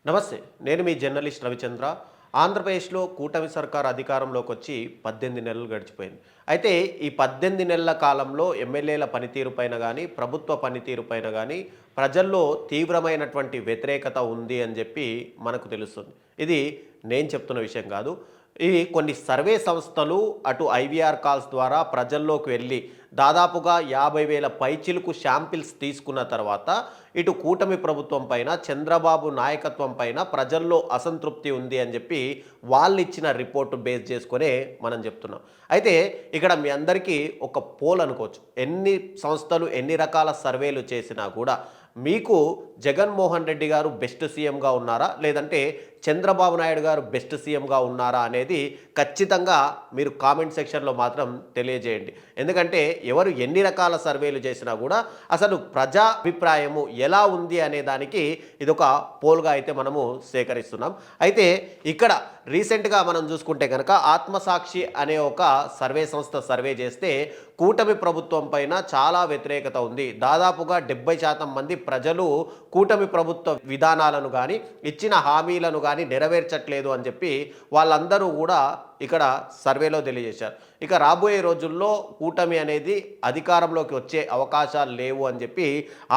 నమస్తే. నేను మీ జర్నలిస్ట్ రవిచంద్ర. ఆంధ్రప్రదేశ్‌లో కూటమి సర్కార్ అధికారంలోకి వచ్చి 18 నెలలు గడిచిపోయింది. అయితే ఈ 18 నెలల కాలంలో ఎమ్మెల్యేల పనితీరు పైన గానీ, ప్రభుత్వ పనితీరు పైన గానీ ప్రజల్లో తీవ్రమైనటువంటి వ్యతిరేకత ఉంది అని జెప్పి మనకు తెలుస్తుంది. ఇది నేను చెప్తున్న విషయం గాదు. ఈ కొన్ని సర్వే సంస్థలు అటు ఐవీఆర్ కాల్స్ ద్వారా ప్రజల్లోకి వెళ్ళి దాదాపుగా 50,000 పైచిలుకు శాంపిల్స్ తీసుకున్న తర్వాత ఇటు కూటమి ప్రభుత్వం పైన చంద్రబాబు నాయకత్వం పైన ప్రజల్లో అసంతృప్తి ఉంది అని చెప్పి వాళ్ళు ఇచ్చిన రిపోర్టు బేస్ చేసుకొనే మనం చెప్తున్నాం. అయితే ఇక్కడ మీ అందరికీ ఒక పోల్ అనుకోవచ్చు. ఎన్ని సంస్థలు ఎన్ని రకాల సర్వేలు చేసినా కూడా మీకు జగన్మోహన్ రెడ్డి గారు బెస్ట్ సీఎంగా ఉన్నారా? లేదంటే చంద్రబాబు నాయుడు గారు బెస్ట్ సీఎంగా ఉన్నారా? అనేది ఖచ్చితంగా మీరు కామెంట్ సెక్షన్‌లో మాత్రం తెలియజేయండి. ఎందుకంటే ఎవరు ఎన్ని రకాల సర్వేలు చేసినా కూడా అసలు ప్రజా అభిప్రాయము ఎలా ఉంది అనే దానికి ఇదొక పోల్‌గా అయితే మనము సేకరిస్తున్నాం. అయితే ఇక్కడ రీసెంట్‌గా మనం చూసుకుంటే గనక ఆత్మసాక్షి అనే ఒక సర్వే సంస్థ సర్వే చేస్తే కూటమి ప్రభుత్వం పైన చాలా వ్యతిరేకత ఉంది. దాదాపుగా 70% మంది ప్రజలు కూటమి ప్రభుత్వ విధానాలను గానీ, ఇచ్చిన హామీలను గానీ నెరవేర్చట్లేదు అని చెప్పి వాళ్ళందరూ కూడా ఇక్కడ సర్వేలో తెలియజేశారు. ఇక రాబోయే రోజుల్లో కూటమి అనేది అధికారంలోకి వచ్చే అవకాశాలు లేవు అని చెప్పి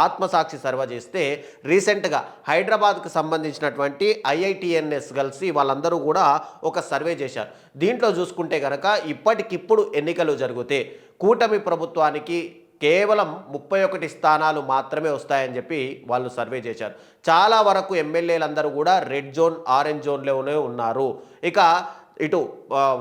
ఆత్మసాక్షి సర్వే చేస్తే రీసెంట్‌గా హైదరాబాద్‌కు సంబంధించినటువంటి ఐఐటీఎన్ఎస్ కలిసి వాళ్ళందరూ కూడా ఒక సర్వే చేశారు. దీంట్లో చూసుకుంటే గనక ఇప్పటికిప్పుడు ఎన్నికలు జరిగితే కూటమి ప్రభుత్వానికి కేవలం 31 స్థానాలు మాత్రమే వస్తాయని చెప్పి వాళ్ళు సర్వే చేశారు. చాలా వరకు ఎమ్మెల్యేలందరూ కూడా రెడ్ జోన్, ఆరెంజ్ జోన్‌లోనే ఉన్నారు. ఇక ఇటు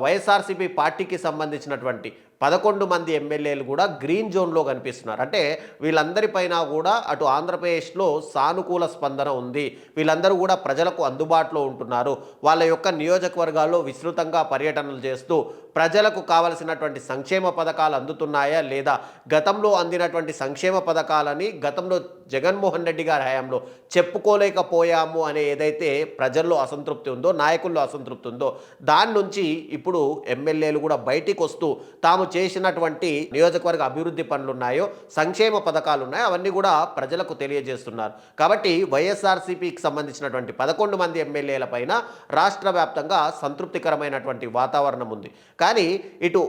వైఎస్ఆర్సీపీ పార్టీకి సంబంధించినటువంటి 11 మంది ఎమ్మెల్యేలు కూడా గ్రీన్ జోన్‌లో కనిపిస్తున్నారు. అంటే వీళ్ళందరిపైన కూడా అటు ఆంధ్రప్రదేశ్‌లో సానుకూల స్పందన ఉంది. వీళ్ళందరూ కూడా ప్రజలకు అందుబాటులో ఉంటున్నారు. వాళ్ళ యొక్క నియోజకవర్గాల్లో విస్తృతంగా పర్యటనలు చేస్తూ ప్రజలకు కావలసినటువంటి సంక్షేమ పథకాలు అందుతున్నాయా లేదా, గతంలో అందినటువంటి సంక్షేమ పథకాలని గతంలో జగన్మోహన్ రెడ్డి గారి హయాంలో చెప్పుకోలేకపోయాము అనే ఏదైతే ప్రజల్లో అసంతృప్తి ఉందో, నాయకుల్లో అసంతృప్తి ఉందో, దాని నుంచి ఇప్పుడు ఎమ్మెల్యేలు కూడా బయటికి వస్తూ తాము చేసినటువంటి నియోజకవర్గ అభివృద్ధి పనులు ఉన్నాయో, సంక్షేమ పథకాలు ఉన్నాయో అవన్నీ కూడా ప్రజలకు తెలియజేస్తున్నారు. కాబట్టి వైఎస్ఆర్సీపీకి సంబంధించినటువంటి 11 మంది ఎమ్మెల్యేల పైన రాష్ట్ర వ్యాప్తంగా సంతృప్తికరమైనటువంటి వాతావరణం ఉంది. కానీ ఇటు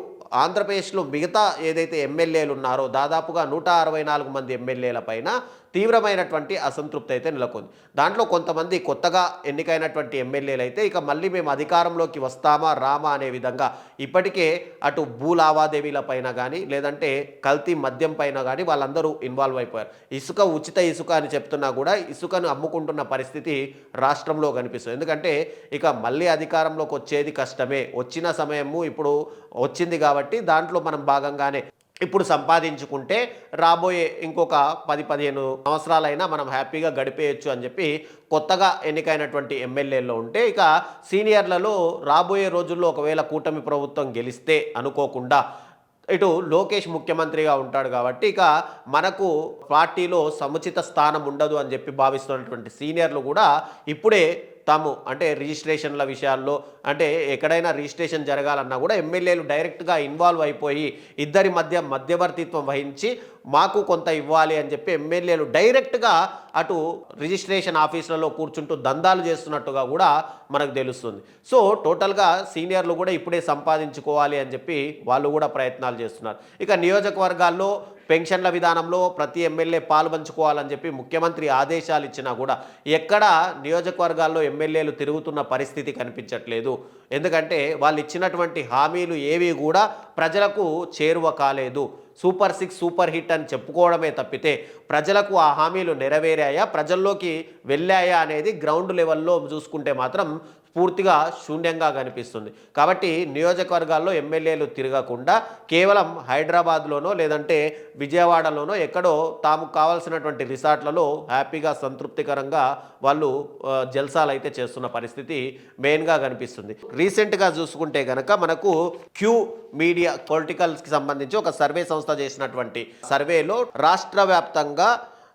ఆంధ్రప్రదేశ్లో మిగతా ఏదైతే ఎమ్మెల్యేలు ఉన్నారో దాదాపుగా 164 మంది ఎమ్మెల్యేల పైన తీవ్రమైనటువంటి అసంతృప్తి అయితే నెలకొంది. దాంట్లో కొంతమంది కొత్తగా ఎన్నికైనటువంటి ఎమ్మెల్యేలు అయితే ఇక మళ్ళీ మేము అధికారంలోకి వస్తామా రామా అనే విధంగా ఇప్పటికే అటు భూ లావాదేవీల పైన కానీ లేదంటే కల్తీ మద్యం పైన కానీ వాళ్ళందరూ ఇన్వాల్వ్ అయిపోయారు. ఉచిత ఇసుక అని చెప్తున్నా కూడా ఇసుకను అమ్ముకుంటున్న పరిస్థితి రాష్ట్రంలో కనిపిస్తుంది. ఎందుకంటే ఇక మళ్ళీ అధికారంలోకి వచ్చేది కష్టమే, వచ్చిన సమయము ఇప్పుడు వచ్చింది కాబట్టి దాంట్లో మనం భాగంగానే ఇప్పుడు సంపాదించుకుంటే రాబోయే ఇంకొక 10-15 సంవత్సరాలైనా మనం హ్యాపీగా గడిపేయచ్చు అని చెప్పి కొత్తగా ఎన్నికైనటువంటి ఎమ్మెల్యేల్లో ఉంటే, ఇక సీనియర్లలో రాబోయే రోజుల్లో ఒకవేళ కూటమి ప్రభుత్వం గెలిస్తే అనుకోకుండా ఇటు లోకేష్ ముఖ్యమంత్రిగా ఉంటాడు కాబట్టి ఇక మనకు పార్టీలో సముచిత స్థానం ఉండదు అని చెప్పి భావిస్తున్నటువంటి సీనియర్లు కూడా ఇప్పుడే తాము అంటే రిజిస్ట్రేషన్ల విషయాల్లో అంటే ఎక్కడైనా రిజిస్ట్రేషన్ జరగాలన్నా కూడా ఎమ్మెల్యేలు డైరెక్ట్గా ఇన్వాల్వ్ అయిపోయి ఇద్దరి మధ్య మధ్యవర్తిత్వం వహించి మాకు కొంత ఇవ్వాలి అని చెప్పి ఎమ్మెల్యేలు డైరెక్ట్గా అటు రిజిస్ట్రేషన్ ఆఫీసులలో కూర్చుంటూ దందాలు చేస్తున్నట్టుగా కూడా మనకు తెలుస్తుంది. సో టోటల్గా సీనియర్లు కూడా ఇప్పుడే సంపాదించుకోవాలి అని చెప్పి వాళ్ళు కూడా ప్రయత్నాలు చేస్తున్నారు. ఇక నియోజకవర్గాల్లో పెన్షన్ల విధానంలో ప్రతి ఎమ్మెల్యే పాలు పంచుకోవాలని చెప్పి ముఖ్యమంత్రి ఆదేశాలు ఇచ్చినా కూడా ఎక్కడ నియోజకవర్గాల్లో ఎమ్మెల్యేలు తిరుగుతున్న పరిస్థితి కనిపించట్లేదు. ఎందుకంటే వాళ్ళు ఇచ్చినటువంటి హామీలు ఏవి కూడా ప్రజలకు చేరువ కాలేదు. సూపర్ 6 సూపర్ హిట్ అని చెప్పుకోవడమే తప్పితే ప్రజలకు ఆ హామీలు నెరవేరాయా, ప్రజల్లోకి వెళ్ళాయా అనేది గ్రౌండ్ లెవెల్లో చూసుకుంటే మాత్రం పూర్తిగా శూన్యంగా కనిపిస్తుంది. కాబట్టి నియోజకవర్గాల్లో ఎమ్మెల్యేలు తిరగకుండా కేవలం హైదరాబాద్లోనో లేదంటే విజయవాడలోనో ఎక్కడో తాము కావాల్సినటువంటి రిసార్ట్లలో హ్యాపీగా సంతృప్తికరంగా వాళ్ళు జల్సాలు అయితే చేస్తున్న పరిస్థితి మెయిన్గా కనిపిస్తుంది. రీసెంట్గా చూసుకుంటే కనుక మనకు క్యూ మీడియా పొలిటికల్స్కి సంబంధించి ఒక సర్వే సంస్థ చేసినటువంటి సర్వేలో రాష్ట్ర వ్యాప్తంగా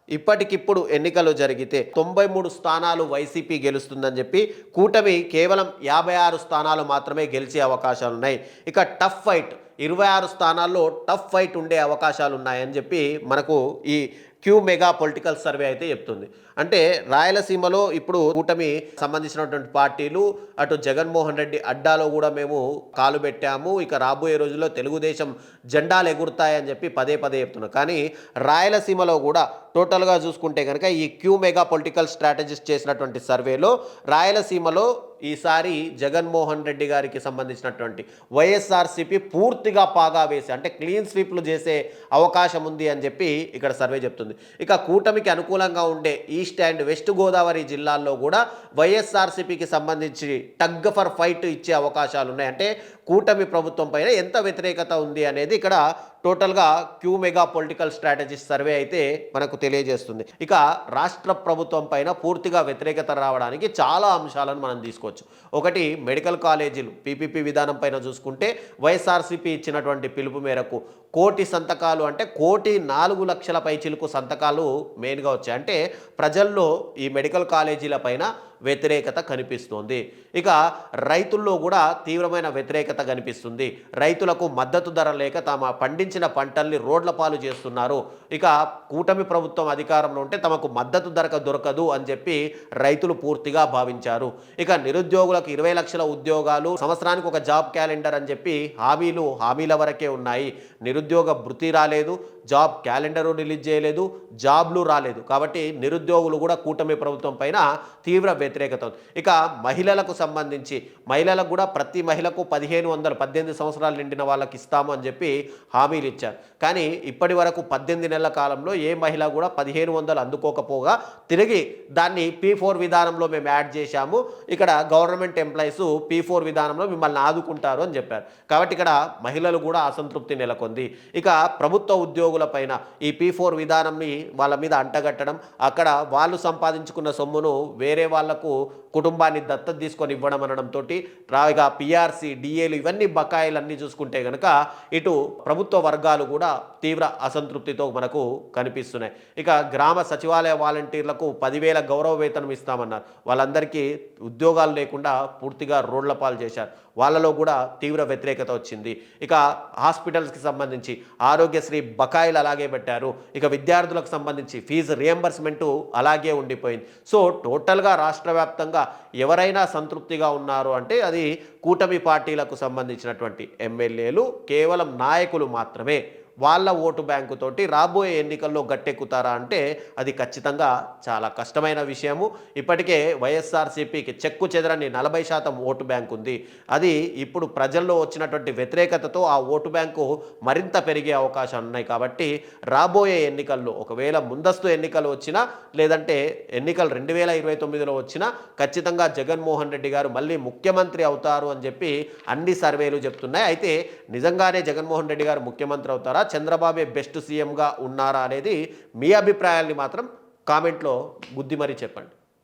ఇప్పటికిప్పుడు ఎన్నికలు జరిగితే 93 స్థానాలు వైసీపీ గెలుస్తుందని చెప్పి, కూటమి కేవలం 56 స్థానాలు మాత్రమే గెలిచే అవకాశాలు ఉన్నాయి. ఇక టఫ్ ఫైట్ 26 స్థానాల్లో టఫ్ ఫైట్ ఉండే అవకాశాలు ఉన్నాయని చెప్పి మనకు ఈ క్యూ మెగా పొలిటికల్ సర్వే అయితే చెప్తుంది. అంటే రాయలసీమలో ఇప్పుడు కూటమి సంబంధించినటువంటి పార్టీలు అటు జగన్మోహన్ రెడ్డి అడ్డాలో కూడా మేము కాలు పెట్టాము, ఇక రాబోయే రోజుల్లో తెలుగుదేశం జెండాలు ఎగురుతాయని చెప్పి పదే పదే చెప్తున్నారు. కానీ రాయలసీమలో కూడా టోటల్గా చూసుకుంటే కనుక ఈ క్యూ మెగా పొలిటికల్ స్ట్రాటజిస్ట్ చేసినటువంటి సర్వేలో రాయలసీమలో ఈసారి జగన్మోహన్ రెడ్డి గారికి సంబంధించినటువంటి వైఎస్ఆర్సీపీ పూర్తిగా పాగా వేసి అంటే క్లీన్ స్వీప్లు చేసే అవకాశం ఉంది అని చెప్పి ఇక్కడ సర్వే చెప్తుంది. ఇక కూటమికి అనుకూలంగా ఉండే ఈస్ట్ అండ్ వెస్ట్ గోదావరి జిల్లాల్లో కూడా వైఎస్ఆర్సీపీకి సంబంధించి టగ్ ఫర్ ఫైట్ ఇచ్చే అవకాశాలు ఉన్నాయి. అంటే కూటమి ప్రభుత్వం పైన ఎంత వ్యతిరేకత ఉంది అనేది ఇక్కడ టోటల్గా Q Mega political strategist survey అయితే మనకు తెలియజేస్తుంది. ఇక రాష్ట్ర ప్రభుత్వం పైన పూర్తిగా వ్యతిరేకత రావడానికి చాలా అంశాలను మనం తీసుకోవచ్చు. ఒకటి, మెడికల్ కాలేజీలు పీపీపీ విధానం పైన చూసుకుంటే వైఎస్ఆర్సీపీ ఇచ్చినటువంటి పిలుపు మేరకు 1,00,000 సంతకాలు అంటే 1,04,00,000 పైచిలుకు సంతకాలు మెయిన్గా వచ్చాయి. అంటే ప్రజల్లో ఈ మెడికల్ కాలేజీల పైన వ్యతిరేకత కనిపిస్తుంది. ఇక రైతుల్లో కూడా తీవ్రమైన వ్యతిరేకత కనిపిస్తుంది. రైతులకు మద్దతు ధర లేక తమ పండించిన పంటల్ని రోడ్ల పాలు చేస్తున్నారు. ఇక కూటమి ప్రభుత్వం అధికారంలో ఉంటే తమకు మద్దతు ధర దొరకదు అని చెప్పి రైతులు పూర్తిగా భావించారు. ఇక నిరుద్యోగులకు 20 లక్షల ఉద్యోగాలు, సంవత్సరానికి ఒక జాబ్ క్యాలెండర్ అని చెప్పి హామీల వరకే ఉన్నాయి. నిరుద్యోగ భృతి రాలేదు, జాబ్ క్యాలెండరు రిలీజ్ చేయలేదు, జాబ్లు రాలేదు. కాబట్టి నిరుద్యోగులు కూడా కూటమి ప్రభుత్వం పైన తీవ్ర వ్యతిరేకత. ఇక మహిళలకు సంబంధించి మహిళలకు కూడా ప్రతి మహిళకు 1,500 18 సంవత్సరాలు నిండిన వాళ్ళకి ఇస్తాము అని చెప్పి హామీలు ఇచ్చారు. కానీ ఇప్పటి వరకు 18 నెలల కాలంలో ఏ మహిళ కూడా 1,500 అందుకోకపోగా తిరిగి దాన్ని P4 విధానంలో మేము యాడ్ చేశాము, ఇక్కడ గవర్నమెంట్ ఎంప్లాయీస్ P4 విధానంలో మిమ్మల్ని ఆదుకుంటారు అని చెప్పారు. కాబట్టి ఇక్కడ మహిళలు కూడా అసంతృప్తి నెలకొంది. ఇక ప్రభుత్వ ఉద్యోగుల పైన ఈ P4 విధానంని వాళ్ళ మీద అంటగట్టడం, అక్కడ వాళ్ళు సంపాదించుకున్న సొమ్మును వేరే వాళ్లకు కుటుంబాన్ని దత్తత తీసుకొని ఇవ్వడం అనడంతో ఇక పిఆర్సీ, డిఏలు ఇవన్నీ బకాయిలన్నీ చూసుకుంటే కనుక ఇటు ప్రభుత్వ వర్గాలు కూడా తీవ్ర అసంతృప్తితో మనకు కనిపిస్తున్నాయి. ఇక గ్రామ సచివాలయ వాలంటీర్లకు 10,000 గౌరవ వేతనం ఇస్తామన్నారు. వాళ్ళందరికీ ఉద్యోగాలు లేకుండా పూర్తిగా రోడ్ల పాలు చేశారు. వాళ్ళలో కూడా తీవ్ర వ్యతిరేకత వచ్చింది. ఇక హాస్పిటల్స్కి సంబంధించి ఆరోగ్యశ్రీ బకాయిలు అలాగే పెట్టారు. ఇక విద్యార్థులకు సంబంధించి ఫీజు రియంబర్స్మెంటు అలాగే ఉండిపోయింది. సో టోటల్గా రాష్ట్ర వ్యాప్తంగా ఎవరైనా సంతృప్తిగా ఉన్నారు అంటే అది కూటమి పార్టీలకు సంబంధించినటువంటి ఎమ్మెల్యేలు, కేవలం నాయకులు మాత్రమే. వాళ్ళ ఓటు బ్యాంకు తోటి రాబోయే ఎన్నికల్లో గట్టెక్కుతారా అంటే అది ఖచ్చితంగా చాలా కష్టమైన విషయము. ఇప్పటికే వైఎస్ఆర్సీపీకి చెక్కు చెదరని 40% ఓటు బ్యాంకు ఉంది. అది ఇప్పుడు ప్రజల్లో వచ్చినటువంటి వ్యతిరేకతతో ఆ ఓటు బ్యాంకు మరింత పెరిగే అవకాశాలు ఉన్నాయి. కాబట్టి రాబోయే ఎన్నికల్లో ఒకవేళ ముందస్తు ఎన్నికలు వచ్చినా లేదంటే ఎన్నికలు 2029లో వచ్చినా ఖచ్చితంగా జగన్మోహన్ రెడ్డి గారు మళ్ళీ ముఖ్యమంత్రి అవుతారు అని చెప్పి అన్ని సర్వేలు చెప్తున్నాయి. అయితే నిజంగానే జగన్మోహన్ రెడ్డి గారు ముఖ్యమంత్రి అవుతారా, చంద్రబాబే బెస్ట్ సీఎంగా ఉన్నారా అనేది మీ అభిప్రాయాల్ని మాత్రం కామెంట్లో గుద్ది మరీ చెప్పండి.